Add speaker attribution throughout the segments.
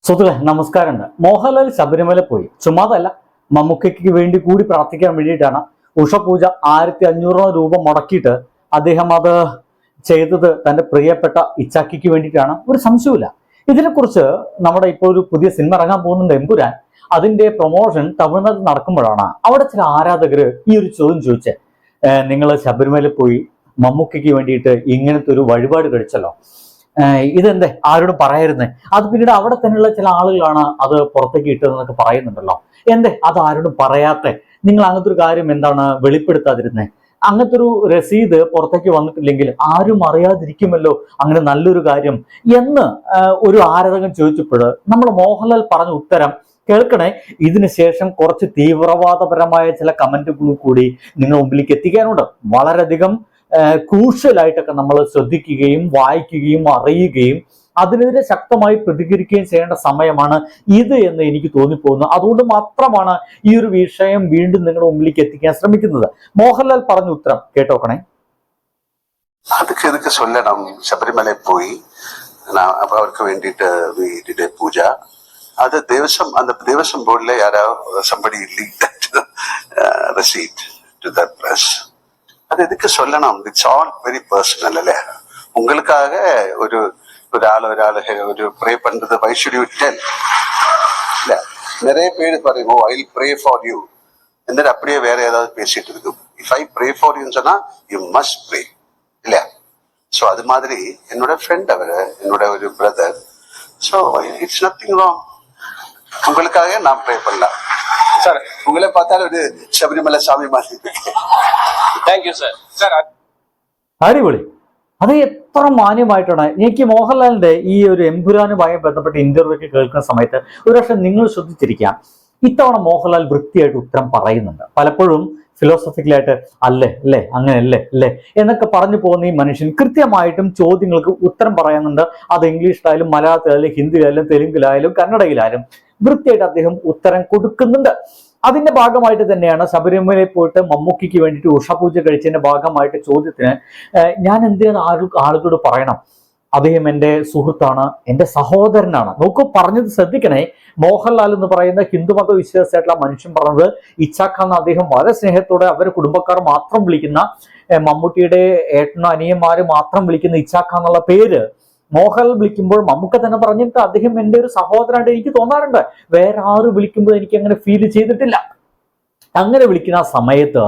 Speaker 1: സുഹൃത്തുക്കളെ നമസ്കാരമുണ്ട്. മോഹൻലാൽ ശബരിമല പോയി. ചുമ്മാതല്ല, മമ്മൂക്കയ്ക്ക് വേണ്ടി കൂടി പ്രാർത്ഥിക്കാൻ വേണ്ടിയിട്ടാണ്. ഉഷപൂജ 1500 രൂപ മുടക്കിയിട്ട് അദ്ദേഹം അത് ചെയ്തത് തന്റെ പ്രിയപ്പെട്ട ഇച്ചാക്കിക്ക് വേണ്ടിയിട്ടാണ്. ഒരു സംശയമില്ല. ഇതിനെക്കുറിച്ച് നമ്മുടെ ഇപ്പോൾ ഒരു പുതിയ സിനിമ ഇറങ്ങാൻ പോകുന്നുണ്ട്, എമ്പുരാൻ. അതിന്റെ പ്രൊമോഷൻ തമിഴ്നാട്ടിൽ നടക്കുമ്പോഴാണ് അവിടെ ചില ആരാധകര് ഈ ഒരു ചോദ്യം ചോദിച്ചത്. നിങ്ങൾ ശബരിമല പോയി മമ്മൂക്കയ്ക്ക് വേണ്ടിയിട്ട് ഇങ്ങനത്തെ ഒരു വഴിപാട് കഴിച്ചല്ലോ, ഇതെന്തേ ആരോടും പറയായിരുന്നേ? അത് പിന്നീട് അവിടെ തന്നെയുള്ള ചില ആളുകളാണ് അത് പുറത്തേക്ക് ഇട്ടതെന്നൊക്കെ പറയുന്നുണ്ടല്ലോ. എന്തേ അത് ആരോടും പറയാത്ത? നിങ്ങൾ അങ്ങനത്തെ ഒരു കാര്യം എന്താണ് വെളിപ്പെടുത്താതിരുന്നേ? അങ്ങനത്തെ ഒരു രസീത് പുറത്തേക്ക് വന്നിട്ടില്ലെങ്കിൽ ആരും അറിയാതിരിക്കുമല്ലോ അങ്ങനെ നല്ലൊരു കാര്യം എന്ന് ഒരു ആരാധകൻ ചോദിച്ചപ്പോൾ നമ്മൾ മോഹൻലാൽ പറഞ്ഞ ഉത്തരം കേൾക്കണേ. ഇതിനുശേഷം കുറച്ച് തീവ്രവാദപരമായ ചില കമന്റുകൾ കൂടി നിങ്ങൾ മുമ്പിലേക്ക് എത്തിക്കാനുണ്ട്. വളരെയധികം ക്രൂഷ്യലായിട്ടൊക്കെ നമ്മൾ ശ്രദ്ധിക്കുകയും വായിക്കുകയും അറിയുകയും അതിനെതിരെ ശക്തമായി പ്രതികരിക്കുകയും ചെയ്യേണ്ട സമയമാണ് ഇത് എന്ന് എനിക്ക് തോന്നിപ്പോകുന്നു. അതുകൊണ്ട് മാത്രമാണ് ഈ ഒരു വിഷയം വീണ്ടും നിങ്ങളുടെ മുമ്പിലേക്ക് എത്തിക്കാൻ ശ്രമിക്കുന്നത്. മോഹൻലാൽ പറഞ്ഞ ഉത്തരം കേട്ടോക്കണേ.
Speaker 2: அதுக்கு எதுக்கு சொல்லணும்? சபரிமலை போய் அவருக்கு வேண்டிட்டு பூஜா அது தேவசம், அந்த தேவசம் போர்டில் யாராவது somebody leaked that receipt to that press. அது எதுக்கு சொல்லணும்? இட்ஸ் ஆல் வெரி பர்சனல் அல்ல. உங்களுக்காக ஒரு ஒரு ப்ரே பண்றது why should you tell? இல்ல, நிறைய பேர் பாருங்க, I will pray for you എന്നിട്ട് அப்படியே வேற ஏதாவது பேசிட்டு இருக்கு. இஃப் ஐ ப்ரே ஃபார் யூன்னு சொன்னா யூ மஸ்ட் ப்ரே இல்லையா? ஸோ அது மாதிரி என்னோட ஃப்ரெண்ட் அவரு, என்னோட ஒரு brother. So it's nothing wrong. உங்களுக்காக நான் ப்ரே பண்ணலாம் சார். உங்களை பார்த்தாலும் ஒரு ശബരിമല സ്വാമി மாதிரி.
Speaker 3: Thank you sir. സർ
Speaker 1: അടിപൊളി. അത് എത്ര മാന്യമായിട്ടാണ്. എനിക്ക് മോഹൻലാലിന്റെ ഈ ഒരു എമ്പുരാനുമായി ബന്ധപ്പെട്ട ഇന്റർവ്യൂ കേൾക്കുന്ന സമയത്ത് ഒരു പക്ഷെ നിങ്ങൾ ശ്രദ്ധിച്ചിരിക്കാം, ഇത്തവണ മോഹൻലാൽ വൃത്തിയായിട്ട് ഉത്തരം പറയുന്നുണ്ട്. പലപ്പോഴും ഫിലോസഫിക്കലായിട്ട് അല്ലേ അല്ലേ എന്നൊക്കെ പറഞ്ഞു പോകുന്ന ഈ മനുഷ്യൻ കൃത്യമായിട്ടും ചോദ്യങ്ങൾക്ക് ഉത്തരം പറയുന്നുണ്ട്. അത് ഇംഗ്ലീഷിലായാലും മലയാളത്തിലായാലും ഹിന്ദിയിലായാലും തെലുങ്കിലായാലും കന്നഡയിലായാലും വൃത്തിയായിട്ട് അദ്ദേഹം ഉത്തരം കൊടുക്കുന്നുണ്ട്. അതിന്റെ ഭാഗമായിട്ട് തന്നെയാണ് ശബരിമലയിൽ പോയിട്ട് മമ്മൂക്കിക്ക് വേണ്ടിയിട്ട് ഉഷപൂജ കഴിച്ചതിന്റെ ഭാഗമായിട്ട് ചോദ്യത്തിന് ഞാൻ എന്തിനാണ് ആളുകളോട് പറയണം, അദ്ദേഹം എൻ്റെ സുഹൃത്താണ്, എൻ്റെ സഹോദരനാണ്. നോക്കൂ, പറഞ്ഞത് ശ്രദ്ധിക്കണേ. മോഹൻലാൽ എന്ന് പറയുന്ന ഹിന്ദുമത വിശ്വാസിയായിട്ടുള്ള മനുഷ്യൻ പറഞ്ഞത് ഇച്ചാക്കാന്ന് അദ്ദേഹം വളരെ സ്നേഹത്തോടെ അവരുടെ കുടുംബക്കാർ മാത്രം വിളിക്കുന്ന, മമ്മൂട്ടിയുടെ ഏട്ടനോ അനിയന്മാര് മാത്രം വിളിക്കുന്ന ഇച്ചാക്ക എന്നുള്ള പേര് മോഹൻലാൽ വിളിക്കുമ്പോൾ മമ്മൂക്ക തന്നെ പറഞ്ഞിട്ട് അദ്ദേഹം എൻ്റെ ഒരു സഹോദരനായിട്ട് എനിക്ക് തോന്നാറുണ്ട്. വേറെ ആരും വിളിക്കുമ്പോൾ എനിക്ക് അങ്ങനെ ഫീൽ ചെയ്തിട്ടില്ല. അങ്ങനെ വിളിക്കുന്ന ആ സമയത്ത്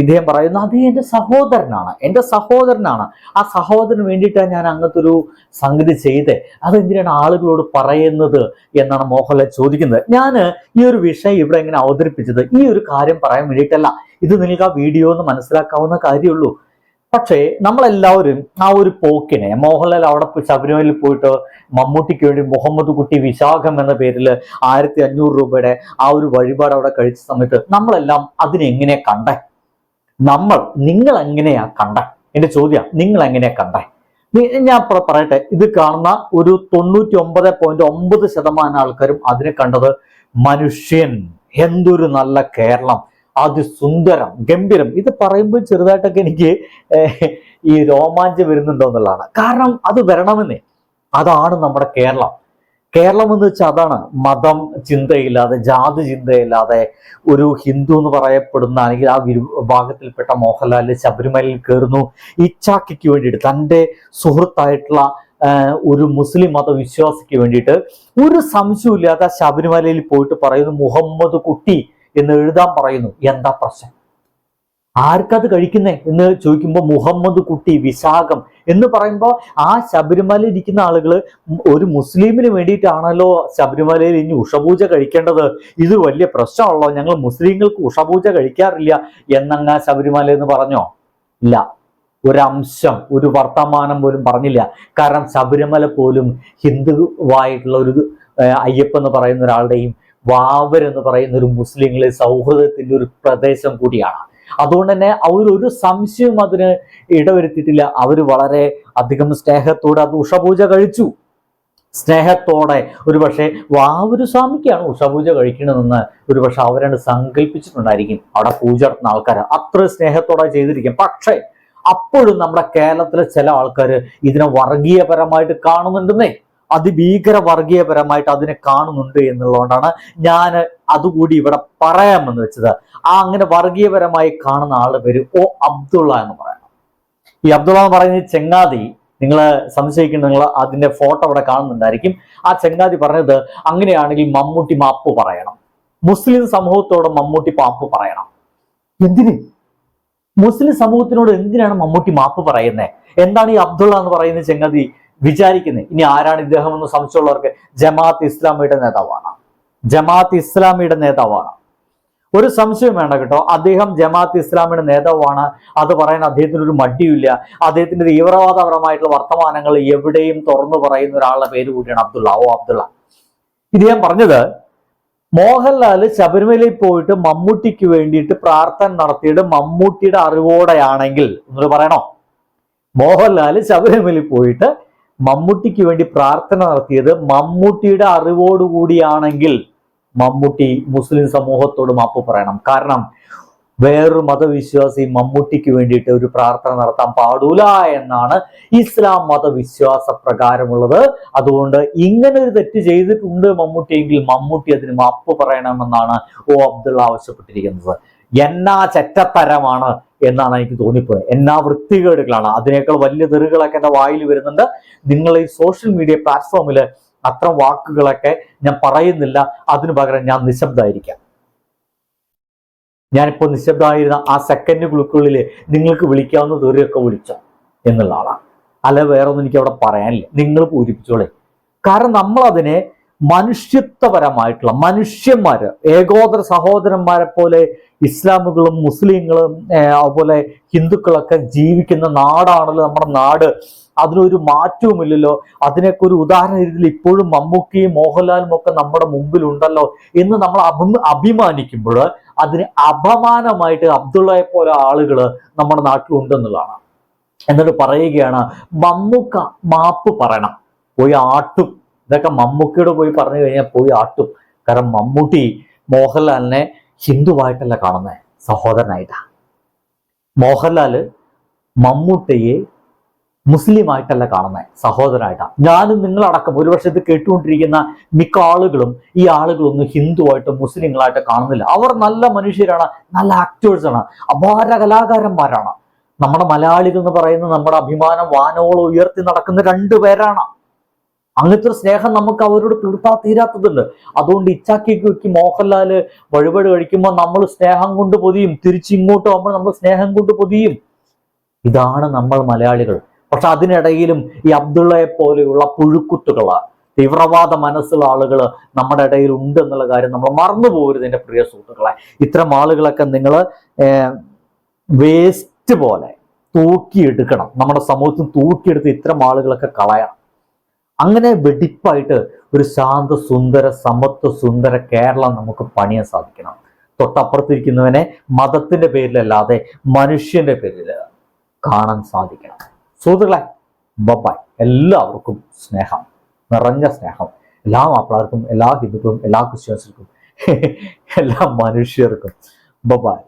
Speaker 1: ഇദ്ദേഹം പറയുന്നു, അത് എൻ്റെ സഹോദരനാണ്, ആ സഹോദരന് വേണ്ടിയിട്ടാണ് ഞാൻ അങ്ങനത്തെ ഒരു സംഗതി ചെയ്തേ, അതെന്തിനാണ് ആളുകളോട് പറയുന്നത് എന്നാണ് മോഹൻലാൽ ചോദിക്കുന്നത്. ഞാൻ ഈ ഒരു വിഷയം ഇവിടെ എങ്ങനെ അവതരിപ്പിച്ചത് ഈ ഒരു കാര്യം പറയാൻ വേണ്ടിയിട്ടല്ല. ഇത് നിങ്ങൾക്ക് ആ വീഡിയോ ഒന്ന് മനസ്സിലാക്കാവുന്ന കാര്യമുള്ളൂ. പക്ഷേ നമ്മളെല്ലാവരും ആ ഒരു പോക്കിനെ, മോഹൻലാൽ അവിടെ ശബരിമലയിൽ പോയിട്ട് മമ്മൂട്ടിക്ക് വേണ്ടി മുഹമ്മദ് കുട്ടി വിശാഖം എന്ന പേരിൽ 1500 രൂപയുടെ ആ ഒരു വഴിപാട് അവിടെ കഴിച്ച സമയത്ത് നമ്മളെല്ലാം അതിനെങ്ങനെയാ കണ്ടേ? നിങ്ങൾ എങ്ങനെയാ കണ്ടേ? എന്റെ ചോദ്യം, നിങ്ങൾ എങ്ങനെയാ കണ്ടേ? ഞാൻ പറയട്ടെ, ഇത് കാണുന്ന ഒരു 99.9% ആൾക്കാരും അതിനെ കണ്ടത് മനുഷ്യൻ, എന്തൊരു നല്ല കേരളം, അതിസുന്ദരം, ഗംഭീരം. ഇത് പറയുമ്പോൾ ചെറുതായിട്ടൊക്കെ എനിക്ക് ഈ രോമാഞ്ചം വരുന്നുണ്ടോ എന്നുള്ളതാണ്. കാരണം അത് വരണമെന്നേ. അതാണ് നമ്മുടെ കേരളം എന്ന് വെച്ചാൽ അതാണ്. മതം ചിന്തയില്ലാതെ, ജാതി ചിന്തയില്ലാതെ ഒരു ഹിന്ദു എന്ന് പറയപ്പെടുന്ന അല്ലെങ്കിൽ ആ വിഭാഗത്തിൽപ്പെട്ട മോഹൻലാൽ ശബരിമലയിൽ കയറുന്നു ഇച്ചാക്കിക്ക് വേണ്ടിയിട്ട്, തൻ്റെ സുഹൃത്തായിട്ടുള്ള ഒരു മുസ്ലിം മത വിശ്വാസിക്ക് വേണ്ടിയിട്ട്. ഒരു സംശയമില്ലാതെ ശബരിമലയിൽ പോയിട്ട് പറയുന്നു മുഹമ്മദ് കുട്ടി എന്ന് എഴുതാൻ പറയുന്നു. എന്താ പ്രശ്നം? ആർക്കത് കഴിക്കുന്നേ എന്ന് ചോദിക്കുമ്പോൾ മുഹമ്മദ് കുട്ടി വിശാഖം എന്ന് പറയുമ്പോൾ ആ ശബരിമലയിൽ ഇരിക്കുന്ന ആളുകൾ ഒരു മുസ്ലിമിന് വേണ്ടിയിട്ടാണല്ലോ ശബരിമലയിൽ ഇനി ഉഷപൂജ കഴിക്കേണ്ടത്, ഇത് വലിയ പ്രശ്നമുള്ളോ, ഞങ്ങൾ മുസ്ലിങ്ങൾക്ക് ഉഷപൂജ കഴിക്കാറില്ല എന്നങ്ങ് ശബരിമല എന്ന് പറഞ്ഞോ? ഇല്ല, ഒരംശം, ഒരു വർത്തമാനം പോലും പറഞ്ഞില്ല. കാരണം ശബരിമല പോലും ഹിന്ദുവായിട്ടുള്ള ഒരു അയ്യപ്പൻ എന്ന് പറയുന്ന ഒരാളുടെയും വാവർ എന്ന് പറയുന്ന ഒരു മുസ്ലിങ്ങളെ സൗഹൃദത്തിന്റെ ഒരു പ്രദേശം കൂടിയാണ്. അതുകൊണ്ട് തന്നെ അവരൊരു സംശയവും അതിന് ഇടവരുത്തിയിട്ടില്ല. അവർ വളരെ അധികം സ്നേഹത്തോടെ അത് ഉഷപൂജ കഴിച്ചു. സ്നേഹത്തോടെ ഒരുപക്ഷെ വാവൂര് സ്വാമിക്കാണ് ഉഷപൂജ കഴിക്കണമെന്ന് ഒരുപക്ഷെ അവരാണ് സങ്കല്പിച്ചിട്ടുണ്ടായിരിക്കും. അവിടെ പൂജ നടത്തുന്ന ആൾക്കാർ അത്ര സ്നേഹത്തോടെ ചെയ്തിരിക്കും. പക്ഷേ അപ്പോഴും നമ്മുടെ കേരളത്തിലെ ചില ആൾക്കാർ ഇതിനെ വർഗീയപരമായിട്ട് കാണുന്നുണ്ടെന്നേ. അതിഭീകര വർഗീയപരമായിട്ട് അതിനെ കാണുന്നുണ്ട് എന്നുള്ളതുകൊണ്ടാണ് ഞാൻ അതുകൂടി ഇവിടെ പറയാമെന്ന് വെച്ചത്. ആ അങ്ങനെ വർഗീയപരമായി കാണുന്ന ആളുടെ പേര് അബ്ദുള്ള എന്ന് പറയണം. ഈ അബ്ദുള്ള എന്ന് പറയുന്ന ചെങ്ങാതി, നിങ്ങൾ സംശയിക്കുന്ന, നിങ്ങൾ അതിന്റെ ഫോട്ടോ അവിടെ കാണുന്നുണ്ടായിരിക്കും. ആ ചെങ്ങാതി പറഞ്ഞത്, അങ്ങനെയാണെങ്കിൽ മമ്മൂട്ടി മാപ്പ് പറയണം, മുസ്ലിം സമൂഹത്തോട് മമ്മൂട്ടി മാപ്പ് പറയണം. എന്തിന്? മുസ്ലിം സമൂഹത്തിനോട് എന്തിനാണ് മമ്മൂട്ടി മാപ്പ് പറയുന്നത്? എന്താണ് ഈ അബ്ദുള്ള എന്ന് പറയുന്ന ചെങ്ങാതി വിചാരിക്കുന്നത്? ഇനി ആരാണ് ഇദ്ദേഹം എന്ന് സംശയമുള്ളവർക്ക് ജമാഅത്ത് ഇസ്ലാമിയുടെ നേതാവാണ്. ജമാഅത്ത് ഇസ്ലാമിയുടെ നേതാവാണ്, ഒരു സംശയം വേണ്ട കേട്ടോ. അദ്ദേഹം ജമാഅത്ത് ഇസ്ലാമിയുടെ നേതാവാണ്. അത് പറയാൻ അദ്ദേഹത്തിന് ഒരു മടിയില്ല. അദ്ദേഹത്തിന്റെ തീവ്രവാദപരമായിട്ടുള്ള വർത്തമാനങ്ങൾ എവിടെയും തുറന്നു പറയുന്ന ഒരാളുടെ പേര് കൂടിയാണ് അബ്ദുള്ള. അബ്ദുള്ള ഇദ്ദേഹം പറഞ്ഞത്, മോഹൻലാൽ ശബരിമലയിൽ പോയിട്ട് മമ്മൂട്ടിക്ക് വേണ്ടിയിട്ട് പ്രാർത്ഥന നടത്തിയിട്ട് മമ്മൂട്ടിയുടെ അറിവോടെയാണെങ്കിൽ, എന്നൊരു പറയണോ, മോഹൻലാൽ ശബരിമലയിൽ പോയിട്ട് മമ്മൂട്ടിക്ക് വേണ്ടി പ്രാർത്ഥന നടത്തിയത് മമ്മൂട്ടിയുടെ അറിവോടുകൂടിയാണെങ്കിൽ മമ്മൂട്ടി മുസ്ലിം സമൂഹത്തോട് മാപ്പ് പറയണം. കാരണം വേറൊരു മതവിശ്വാസി മമ്മൂട്ടിക്ക് വേണ്ടിയിട്ട് ഒരു പ്രാർത്ഥന നടത്താൻ പാടൂല എന്നാണ് ഇസ്ലാം മതവിശ്വാസ പ്രകാരമുള്ളത്. അതുകൊണ്ട് ഇങ്ങനെ ഒരു തെറ്റ് ചെയ്തിട്ടുണ്ട് മമ്മൂട്ടിയെങ്കിൽ മമ്മൂട്ടി അതിന് മാപ്പ് പറയണമെന്നാണ് അബ്ദുള്ള ആവശ്യപ്പെട്ടിരിക്കുന്നത്. എന്നാ ചെറ്റത്തരമാണ് എന്നാണ് എനിക്ക് തോന്നിപ്പോയത്. എന്നാ വൃത്തികേടുകളാണ്. അതിനേക്കാൾ വലിയ തെറികളൊക്കെ എൻ്റെ വായിൽ വരുന്നുണ്ട്. നിങ്ങൾ ഈ സോഷ്യൽ മീഡിയ പ്ലാറ്റ്ഫോമിൽ അത്തരം വാക്കുകളൊക്കെ ഞാൻ പറയുന്നില്ല. അതിനു പകരം ഞാൻ നിശബ്ദമായിരിക്കാം. ഞാനിപ്പോൾ നിശബ്ദമായിരുന്ന ആ സെക്കൻഡുകൾക്കുള്ളിൽ നിങ്ങൾക്ക് വിളിക്കാവുന്ന തെറിയൊക്കെ വിളിച്ചോ എന്നുള്ള ആളാണ്. അല്ല വേറെ ഒന്നും എനിക്ക് അവിടെ പറയാനില്ല. നിങ്ങൾ പൂരിപ്പിച്ചോളെ. കാരണം നമ്മളതിനെ മനുഷ്യത്വപരമായിട്ടുള്ള മനുഷ്യന്മാര്, ഏകോദര സഹോദരന്മാരെ പോലെ ഇസ്ലാമുകളും മുസ്ലിങ്ങളും അതുപോലെ ഹിന്ദുക്കളൊക്കെ ജീവിക്കുന്ന നാടാണല്ലോ നമ്മുടെ നാട്. അതിനൊരു മാറ്റവുമില്ലല്ലോ. അതിനൊക്കെ ഒരു ഉദാഹരണ രീതിയിൽ ഇപ്പോഴും മമ്മൂക്കിയും മോഹൻലാലും ഒക്കെ നമ്മുടെ മുമ്പിലുണ്ടല്ലോ എന്ന് നമ്മൾ അഭിമാനിക്കുമ്പോൾ അതിന് അപമാനമായിട്ട് അബ്ദുള്ളയെ പോലെ ആളുകൾ നമ്മുടെ നാട്ടിലുണ്ടെന്നുള്ളതാണ്. എന്നിട്ട് പറയുകയാണ്, മമ്മൂക്ക മാപ്പ് പറയണം, പോയി ആട്ടും. ഇതൊക്കെ മമ്മൂക്കയോട് പോയി പറഞ്ഞു കഴിഞ്ഞാൽ പോയി ആട്ടും. കാരണം മമ്മൂട്ടി മോഹൻലാലിനെ ഹിന്ദുവായിട്ടല്ല കാണുന്നത്, സഹോദരനായിട്ടാണ്. മോഹൻലാല് മമ്മൂട്ടിയെ മുസ്ലിമായിട്ടല്ല കാണുന്നത്, സഹോദരനായിട്ടാണ്. ഞാനും നിങ്ങളടക്കം ഒരുപക്ഷെ ഇത് കേട്ടുകൊണ്ടിരിക്കുന്ന മിക്ക ആളുകളും ഈ ആളുകളൊന്നും ഹിന്ദുവായിട്ട് മുസ്ലിങ്ങളായിട്ട് കാണുന്നില്ല. അവർ നല്ല മനുഷ്യരാണ്, നല്ല ആക്ടേഴ്സാണ്, അപാര കലാകാരന്മാരാണ്. നമ്മുടെ മലയാളികൾ എന്ന് പറയുന്നത് നമ്മുടെ അഭിമാനം വാനോളം ഉയർത്തി നടക്കുന്ന രണ്ടുപേരാണ്. അങ്ങനത്തെ ഒരു സ്നേഹം നമുക്ക് അവരോട് തീരാത്തതുണ്ട്. അതുകൊണ്ട് ഇച്ചാക്കിക്ക് മോഹൻലാല് വഴിപാട് കഴിക്കുമ്പോൾ നമ്മൾ സ്നേഹം കൊണ്ട് പൊതിയും, തിരിച്ചിങ്ങോട്ട് പോകുമ്പോൾ നമ്മൾ സ്നേഹം കൊണ്ട് പൊതിയും. ഇതാണ് നമ്മൾ മലയാളികൾ. പക്ഷെ അതിനിടയിലും ഈ അബ്ദുള്ളയെ പോലെയുള്ള പുഴുക്കുത്തുകള്, തീവ്രവാദ മനസ്സുള്ള ആളുകൾ നമ്മുടെ ഇടയിൽ ഉണ്ട് എന്നുള്ള കാര്യം നമ്മൾ മറന്നു പോകരുത് എൻ്റെ പ്രിയ സുഹൃത്തുക്കളെ. ഇത്തരം ആളുകളൊക്കെ നിങ്ങൾ വേസ്റ്റ് പോലെ തൂക്കിയെടുക്കണം. നമ്മുടെ സമൂഹത്തിൽ തൂക്കിയെടുത്ത് ഇത്തരം ആളുകളൊക്കെ കളയണം. അങ്ങനെ വെടിപ്പായിട്ട് ഒരു ശാന്ത സുന്ദര സമത്വ സുന്ദര കേരളം നമുക്ക് പണിയാൻ സാധിക്കണം. തൊട്ടപ്പുറത്തിരിക്കുന്നവനെ മതത്തിന്റെ പേരിലല്ലാതെ മനുഷ്യന്റെ പേരിൽ കാണാൻ സാധിക്കണം. സുഹൃത്തുക്കളെ, ബൈ. എല്ലാവർക്കും സ്നേഹം, നിറഞ്ഞ സ്നേഹം. എല്ലാ മാപ്പിളർക്കും, എല്ലാ ഹിന്ദുക്കളും, എല്ലാ ക്രിസ്ത്യൻസിനും, എല്ലാ മനുഷ്യർക്കും ബൈ.